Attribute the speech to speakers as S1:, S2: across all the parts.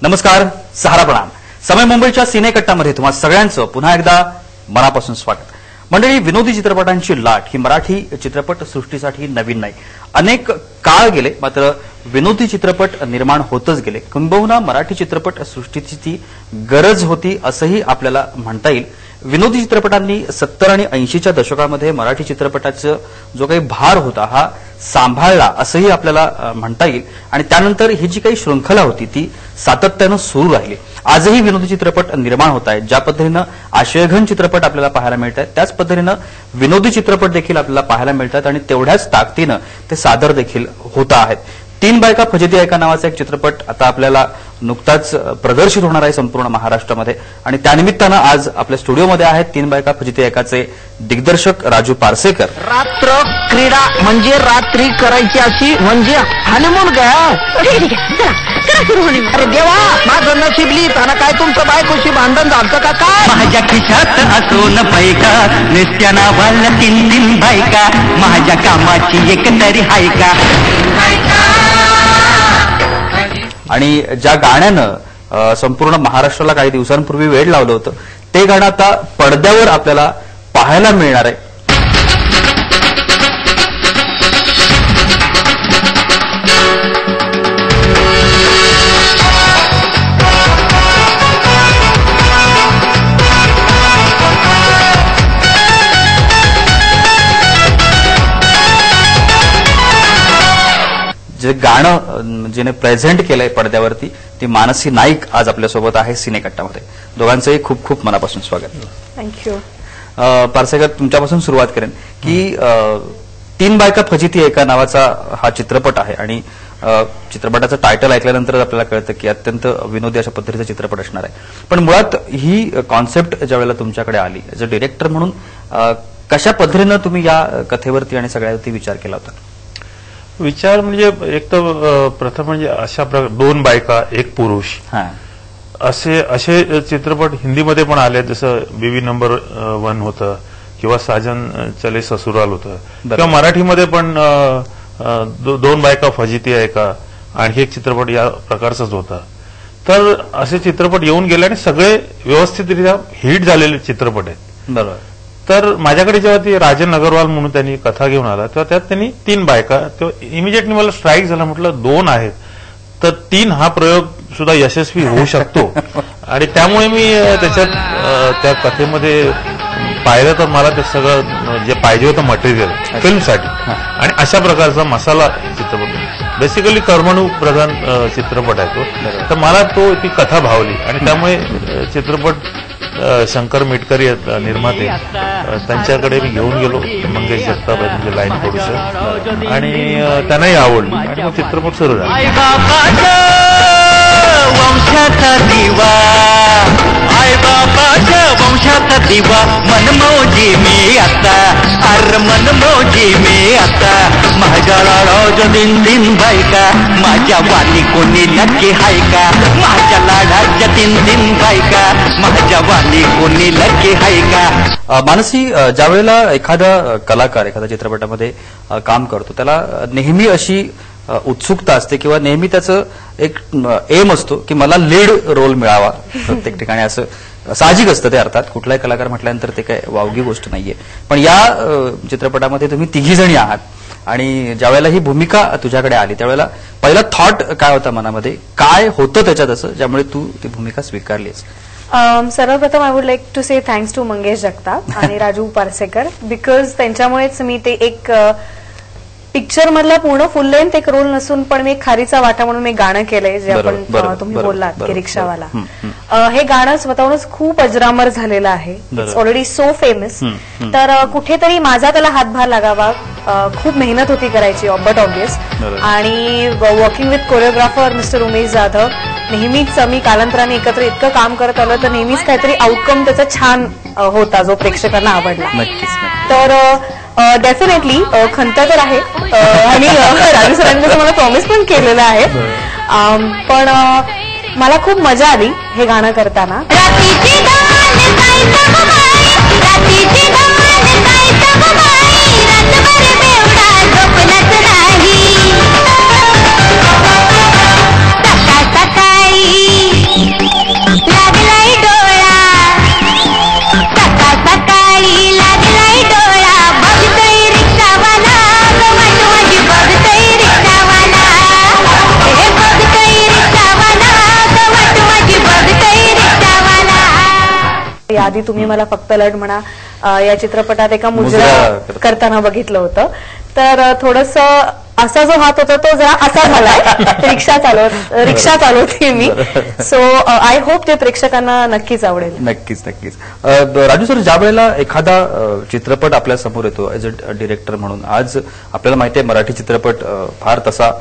S1: नमस्कार, सहारा प्रणाम. समय मुंबईच्या सिनेकट्टामध्ये तुम्हा सगळ्यांचं पुन्हा एकदा मनापासून स्वागत. मंडळी, विनोदी चित्रपटांची लाट ही मराठी चित्रपट सृष्टीसाठी नवीन नाही. अनेक काळ गेले, मात्र विनोदी चित्रपट निर्माण होतच गेले. किंबहुना मराठी चित्रपट सृष्टीची ती गरज होती असंही आपल्याला म्हणता येईल. विनोदी चित्रपटांनी 70 आणि 80च्या दशकामध्ये मराठी चित्रपटाचा जो काही भार होता हा सांभाळला असंही आपल्याला म्हणता येईल. आणि त्यानंतर ही जी काही शृंखला होती ती सातत्यानं सुरू राहिली. आजही विनोदी चित्रपट निर्माण होत आहेत. ज्या पद्धतीनं आशयघन चित्रपट आपल्याला पाहायला मिळत आहेत त्याच पद्धतीनं विनोदी चित्रपट देखील आपल्याला पाहायला मिळतात आणि तेवढ्याच ताकदीनं ते सादर देखील होत आहेत. 3 बायका फजिती ऐका नावाचा एक चित्रपट आता आपल्याला नुकताच प्रदर्शित होणार आहे संपूर्ण महाराष्ट्रामध्ये. आणि त्यानिमित्तानं आज आपल्या स्टुडिओमध्ये आहेत 3 बायका फजिती ऐकाचे दिग्दर्शक राजू पारसेकर.
S2: रात्र क्रीडा म्हणजे रात्री करायची अशी म्हणजे हनीमून घ्या. अरे देवा, माझं नशीब लिहिताना काय तुमचं बायकोशी भांडण झालं का काय?
S3: माझ्या खिशात असून पैका नित्याना वाला 3 बायका माझ्या कामाची एक तरी हाय का.
S1: आणि ज्या गाण्यानं संपूर्ण महाराष्ट्राला काही दिवसांपूर्वी वेळ लावलं होतं ते गाणं आता पडद्यावर आपल्याला पाहायला मिळणार आहे. जे गाणं जिने प्रेझेंट केलंय पडद्यावरती ती मानसी नाईक आज आपल्यासोबत आहे सिनेकट्टामध्ये. दोघांचंही खूप खूप मनापासून स्वागत.
S4: थँक्यू.
S1: पारसेकर, तुमच्यापासून सुरुवात करेन की 3 बायका फजिती ऐका नावाचा हा चित्रपट आहे आणि चित्रपटाचं टायटल ऐकल्यानंतर आपल्याला कळतं की अत्यंत विनोदी अशा पद्धतीचा चित्रपट असणार आहे. पण मुळात ही कॉन्सेप्ट ज्या वेळेला तुमच्याकडे आली ॲज अ डिरेक्टर म्हणून कशा पद्धतीनं तुम्ही या कथेवरती आणि सगळ्यावरती विचार केला होता?
S5: विचार म्हणजे एक तर प्रथम म्हणजे अशा प्रकार 2 बायका 1 पुरुष असे चित्रपट हिंदीमध्ये पण आले. जसं बीवी नंबर 1 होतं किंवा साजन चले ससुराल होतं किंवा मराठीमध्ये पण 2 बायका फजिती ऐका आणखी एक चित्रपट या प्रकारचाच होता. तर असे चित्रपट येऊन गेले आणि सगळे व्यवस्थितरित्या हिट झालेले चित्रपट आहेत.
S1: बरोबर.
S5: तर माझ्याकडे जेव्हा ती राजन अगरवाल म्हणून त्यांनी कथा घेऊन आला तेव्हा त्यात त्यांनी 3 बायका, तेव्हा इमिजिएटली मला स्ट्राईक झाला. म्हटलं 2 आहेत तर 3 हा प्रयोग सुद्धा यशस्वी होऊ शकतो. आणि त्यामुळे मी त्याच्यात त्या कथेमध्ये पाहिलं तर मला ते सगळं जे पाहिजे होतं मटेरियल फिल्मसाठी आणि अशा प्रकारचा मसाला चित्रपट, बेसिकली कर्मणूक प्रधान चित्रपट आहे तो. तर मला ती कथा भावली आणि त्यामुळे चित्रपट शंकर मेटकरी निर्माते त्यांच्याकडे मी घेऊन गेलो. मंगेश जगताप म्हणजे लाईन प्रोड्युसर, आणि त्यांनाही आवडली आणि मग चित्रपट सुरू झाला.
S3: वंशाचा दिवा, आई बाबाच्या वंशाचा दिवा, मनमोजी मी आता, अर मनमोजी मी आता. माझ्या लाडाच्या 3 बायका माझ्या वाली कोणी नक्की हाय का. माझ्या लाडाच्या 3 बायका माझ्या वाली कोणी नक्की हाय का.
S1: मानसी, ज्या वेळेला एखादा कलाकार एखाद्या चित्रपटामध्ये काम करतो त्याला नेहमी अशी उत्सुकता असते किंवा नेहमी त्याचं एक एम असतो की मला लीड रोल मिळावा प्रत्येक ठिकाणी. असं साहजिक असतं ते. अर्थात कुठलाही कलाकार म्हटल्यानंतर ते काय वावगी गोष्ट नाहीये. पण या चित्रपटामध्ये तुम्ही 3 जणी आहात आणि ज्यावेळेला ही भूमिका तुझ्याकडे आली त्यावेळेला पहिला थॉट काय होता मनामध्ये, काय होतं त्याच्यात असं ज्यामुळे तू ती भूमिका स्वीकारलीस?
S4: सर्वप्रथम I would like to say thanks to Mangesh Jagtap आणि राजू पारसेकर, बिकॉज त्यांच्यामुळेच मी ते एक पिक्चर मधला पूर्ण फुल लेंथ एक रोल नसून पण मी खारीचा वाटा म्हणून मी गाणं केलंय जे आपण तुम्ही बोललात की रिक्षावाला. हे गाणं स्वतःहूनच खूप अजरामर झालेलं आहे. It's already so famous. तर कुठेतरी माझा त्याला हातभार लागावा. खूप मेहनत होती करायची बट ऑब्वियस. आणि working with choreographer mister Umesh Jadhav, नेहमीच मी कालांतराने एकत्र इतकं काम करत आलं तर नेहमीच काहीतरी आउटकम त्याचा छान होता जो प्रेक्षकांना आवडला. तर डेफिनेटली खंत तर आहे आणि राजू सरांनी तसं मला प्रॉमिस पण केलेलं आहे. पण मला खूप मजा आली हे गाणं करताना.
S6: सकाळी
S4: आधी तुम्ही मला फक्त लढ म्हणा या चित्रपटात एका मुजरा करताना बघितलं होतं. तर थोडस असा जो हात होता तो जरा असा झालाय. रिक्षा चालवते मी. सो आय होप ते प्रेक्षकांना नक्कीच आवडेल.
S1: नक्कीच. राजू सर, ज्या वेळेला एखादा चित्रपट आपल्या समोर येतो एज अ डिरेक्टर म्हणून, आज आपल्याला माहिती आहे मराठी चित्रपट फार तसा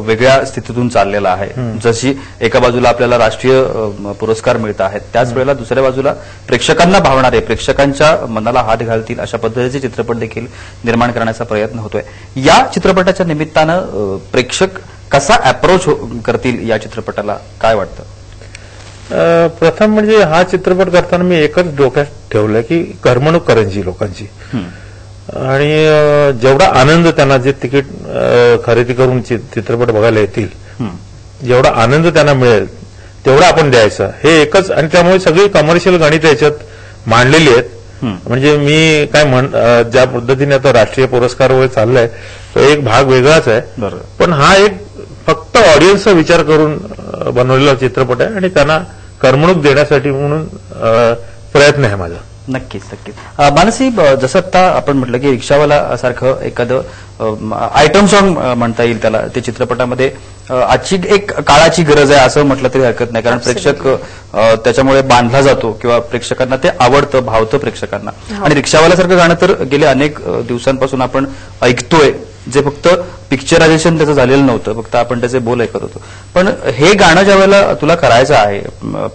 S1: वेगळ्या स्थितीतून चाललेला आहे. जशी एका बाजूला आपल्याला राष्ट्रीय पुरस्कार मिळत आहेत, त्याच वेळेला दुसऱ्या बाजूला प्रेक्षकांना भावणारे, प्रेक्षकांच्या मनाला हात घालतील अशा पद्धतीचे चित्रपट देखील निर्माण करण्याचा प्रयत्न होतोय. या चित्रपटाच्या निमित्तानं प्रेक्षक कसा अप्रोच करतील या चित्रपटाला, काय वाटतं?
S5: प्रथम म्हणजे हा चित्रपट करताना मी एकच डोक्यात ठेवलं की करमणूक करायची लोकांची, आणि जेवढा आनंद त्यांना जे तिकीट खरेदी करून चित्रपट बघायला येतील, जेवढा आनंद त्यांना मिळेल तेवढा आपण द्यायचा, हे एकच. आणि त्यामुळे सगळी कमर्शियल गणित याच्यात मांडलेली आहेत. म्हणजे मी काय ज्या पद्धतीने आता राष्ट्रीय पुरस्कार वगैरे चाललाय तो एक भाग वेगळाच आहे, पण हा एक फक्त ऑडियन्सचा विचार करून बनवलेला चित्रपट आहे आणि त्यांना करमणूक देण्यासाठी म्हणून प्रयत्न आहे माझा.
S1: नक्कीच. मानसी, जसं आता आपण म्हटलं की रिक्षावाला सारखं एखादं आयटम सॉन्ग म्हणता येईल त्याला, ते चित्रपटामध्ये आजची एक काळाची गरज आहे असं म्हटलं तरी हरकत नाही, कारण प्रेक्षक त्याच्यामुळे बांधला जातो किंवा प्रेक्षकांना ते आवडतं, भावतं प्रेक्षकांना. आणि रिक्षावाल्यासारखं गाणं तर गेले अनेक दिवसांपासून आपण ऐकतोय, जे फक्त पिक्चरायझेशन त्याचं झालेलं नव्हतं, फक्त आपण त्याचे बोल ऐकत होतो. पण हे गाणं ज्या वेळेला तुला करायचं आहे,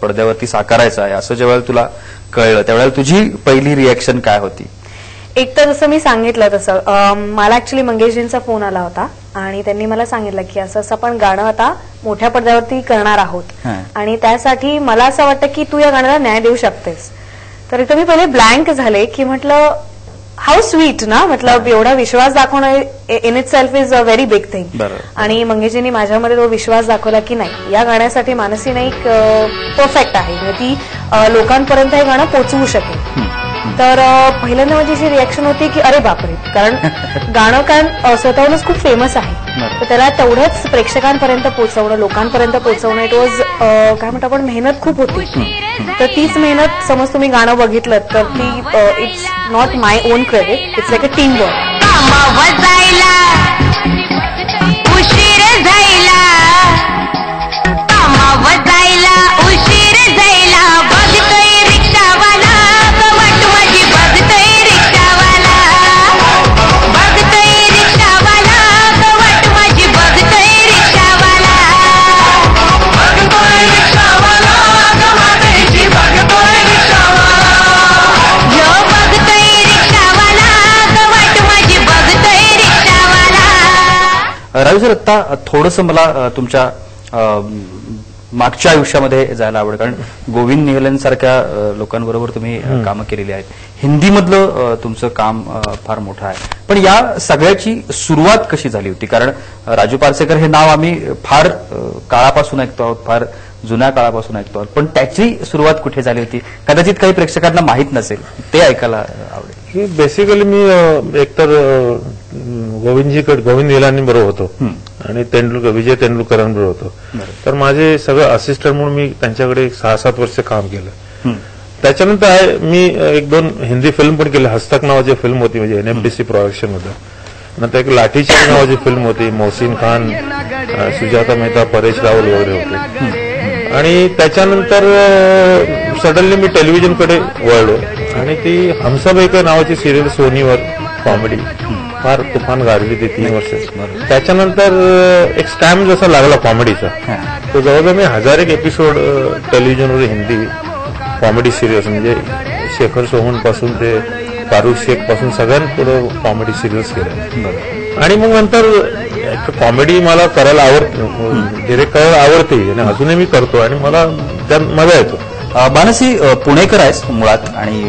S1: पडद्यावरती साकारायचं आहे असं ज्या वेळेला तुला कळलं, त्यावेळेला तुझी पहिली रिएक्शन काय होती?
S4: एक तर जसं मी सांगितलं तसं मला ऍक्च्युली मंगेशजींचा फोन आला होता आणि त्यांनी मला सांगितलं की असं असं आपण गाणं आता मोठ्या पडद्यावरती करणार आहोत आणि त्यासाठी मला असं वाटतं की तू या गाण्याला न्याय देऊ शकतेस. तर इथं मी पहिले ब्लँक झाले की म्हटलं हाऊ स्वीट ना, मतलब एवढा विश्वास दाखवणं in it self is a very big thing. आणि मंगेशजींनी माझ्यामध्ये तो विश्वास दाखवला की नाही, या गाण्यासाठी मानसी नाईक परफेक्ट आहे, म्हणजे ती लोकांपर्यंत हे गाणं पोहोचवू शकेल. तर पहिल्यांदा माझी अशी रिॲक्शन होती की अरे बापरे, कारण गाणं कारण स्वतःहूनच खूप फेमस आहे, तर त्याला तेवढंच प्रेक्षकांपर्यंत पोहोचवणं, लोकांपर्यंत पोहोचवणं, इट वॉज काय म्हणतो आपण मेहनत खूप होती. तर तीच मेहनत समज तुम्ही गाणं बघितलं तर ती it's not my on credit, it's like a team work.
S1: Raju sir, आता थोडंसं मला तुमच्या मागच्या आयुष्यामध्ये जायला आवडेल, कारण गोविंद निहलनसारख्या लोकांबरोबर तुम्ही कामं केलेली आहेत. हिंदीमधलं तुमचं काम फार मोठं आहे. पण या सगळ्याची सुरुवात कशी झाली होती? कारण राजू पारसेकर हे नाव आम्ही फार काळापासून ऐकतो आहोत, फार जुन्या काळापासून ऐकतो आहोत, पण त्याची सुरुवात कुठे झाली होती? कदाचित काही प्रेक्षकांना माहीत नसेल, ते ऐकायला आवडेल.
S5: बेसिकली मी एकतर गोविंद निहलानी बरोबर होतो आणि विजय तेंडुलकरांबरोबर होतो. तर माझे सगळं असिस्टंट म्हणून मी त्यांच्याकडे 6-7 वर्ष काम केलं. त्याच्यानंतर मी 1-2 हिंदी फिल्म पण केली. हस्तक नावाची फिल्म होती, म्हणजे NFDC प्रोडक्शन होतं. नंतर एक लाठीचार्ज नावाची फिल्म होती, मोहसिन खान, सुजाता मेहता, परेश रावल वगैरे होते. आणि त्याच्यानंतर सडनली मी टेलिव्हिजनकडे वळलो आणि ती हमसब एक नावाची सिरियल सोनीवर कॉमेडी फार तुफान गाजली ती 3 वर्ष. त्याच्यानंतर एक स्कॅम जसा लागला कॉमेडीचा, तो जवळजवळ मी 1000 एपिसोड टेलिव्हिजनवर हिंदी कॉमेडी सिरियल्स, म्हणजे शेखर सोहन पासून ते फारुख शेख पासून सगळ्यांपुढे कॉमेडी सिरियल्स केल्या. आणि मग नंतर कॉमेडी मला करायला आवडते, डिरेक्ट करायला आवडते आणि अजूनही मी करतो आणि मला त्यात मजा येतो.
S1: मानसी, पुणेकर आहेस मुळात आणि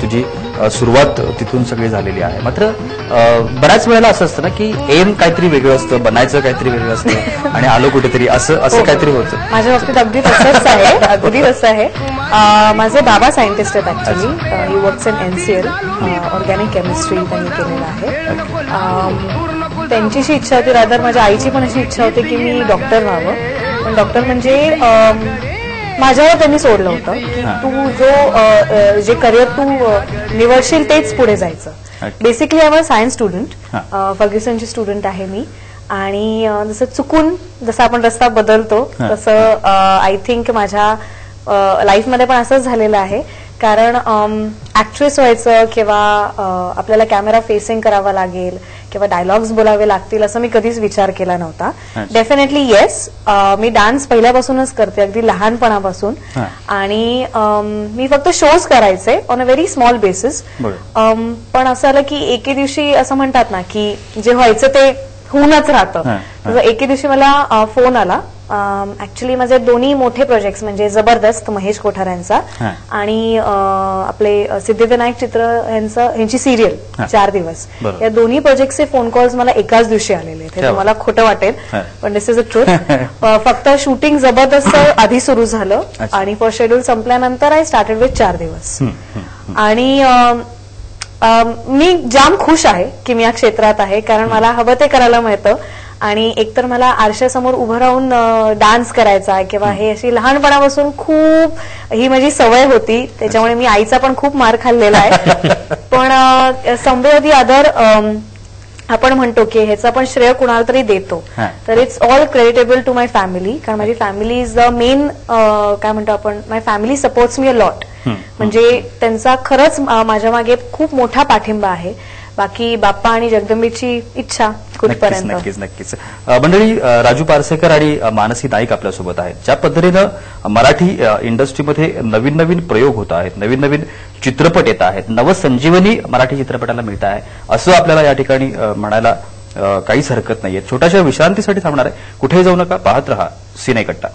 S1: तुझी सुरुवात तिथून सगळी झालेली आहे. मात्र बऱ्याच वेळेला असं असतं ना की एम काहीतरी वेगळं असतं, बनायचं काहीतरी वेगळं असतं आणि आलो कुठेतरी असं काहीतरी होतं.
S4: माझ्या बाबतीत अगदी तसंच आहे, अगदी तसं आहे. माझे बाबा सायंटिस्ट आहेत actually. He works in NCL, organic chemistry त्यांनी केलेलं आहे. त्यांची अशी इच्छा होती, रादर माझ्या आईची पण अशी इच्छा होती की मी डॉक्टर व्हावं. पण डॉक्टर म्हणजे माझ्यावर त्यांनी सोडलं होतं की तू जे करिअर तू निवडशील तेच पुढे जायचं. Basically I was science student, फर्ग्युसनची स्टुडंट आहे मी. आणि जसं चुकून जसं आपण रस्ता बदलतो तसं आय थिंक माझ्या लाईफमध्ये पण असंच झालेलं आहे. कारण ऍक्ट्रेस व्हायचं किंवा आपल्याला कॅमेरा फेसिंग करावा लागेल किंवा डायलॉग्स बोलावे लागतील असं मी कधीच विचार केला नव्हता. डेफिनेटली येस, मी डान्स पहिल्यापासूनच करते, अगदी लहानपणापासून. आणि मी फक्त शोज करायचे on a very small basis. पण असं आलं की एके दिवशी असं म्हणतात ना की जे व्हायचं ते होऊनच राहतं. तसं एके दिवशी मला फोन आला. ऍक्च्युली माझे दोन्ही मोठे प्रोजेक्ट्स म्हणजे जबरदस्त महेश कोठार यांचा आणि आपले सिद्धिविनायक चित्र यांची सिरियल 4 दिवस, या दोन्ही प्रोजेक्टचे फोन कॉल्स मला एकाच दिवशी आलेले. हे तुम्हाला खोटं वाटेल पण दिस इज अ ट्रूथ. फक्त शूटिंग जबरदस्त आधी सुरू झालं आणि फर्स्ट शेड्यूल संपल्यानंतर आय स्टार्टेड विथ 4 दिवस. आणि मी जाम खुश आहे की मी या क्षेत्रात आहे, कारण मला हवं ते करायला मिळतं. आणि एकतर मला आरशासमोर उभं राहून डान्स करायचा किंवा हे अशी लहानपणापासून खूप ही माझी सवय होती, त्याच्यामुळे मी आईचा पण खूप मार खाल्लेला आहे. पण समवेअर दी अदर आपण म्हणतो की ह्याचा पण श्रेय कुणाला तरी देतो, तर it's all creditable to my family. कारण माझी फॅमिली इज द मेन, काय म्हणतो आपण, my family supports me a lot. म्हणजे त्यांचा खरंच माझ्या मागे खूप मोठा पाठिंबा आहे. बाकी बाप्पा आणि जगदंबेची इच्छा कुठपर्यंत.
S1: नक्कीच नक्कीच. मंडळी, राजू पारसेकर आणि मानसी नाईक आपल्यासोबत आहेत. ज्या पद्धतीनं मराठी इंडस्ट्रीमध्ये नवीन नवीन प्रयोग होत आहेत, नवीन नवीन चित्रपट येत आहेत, नवसंजीवनी मराठी चित्रपटाला मिळत आहे असं आपल्याला या ठिकाणी म्हणायला काहीच हरकत नाहीये. छोट्याशा विश्रांतीसाठी थांबणार आहे, कुठेही जाऊ नका, पाहत रहा सिनेकट्टा.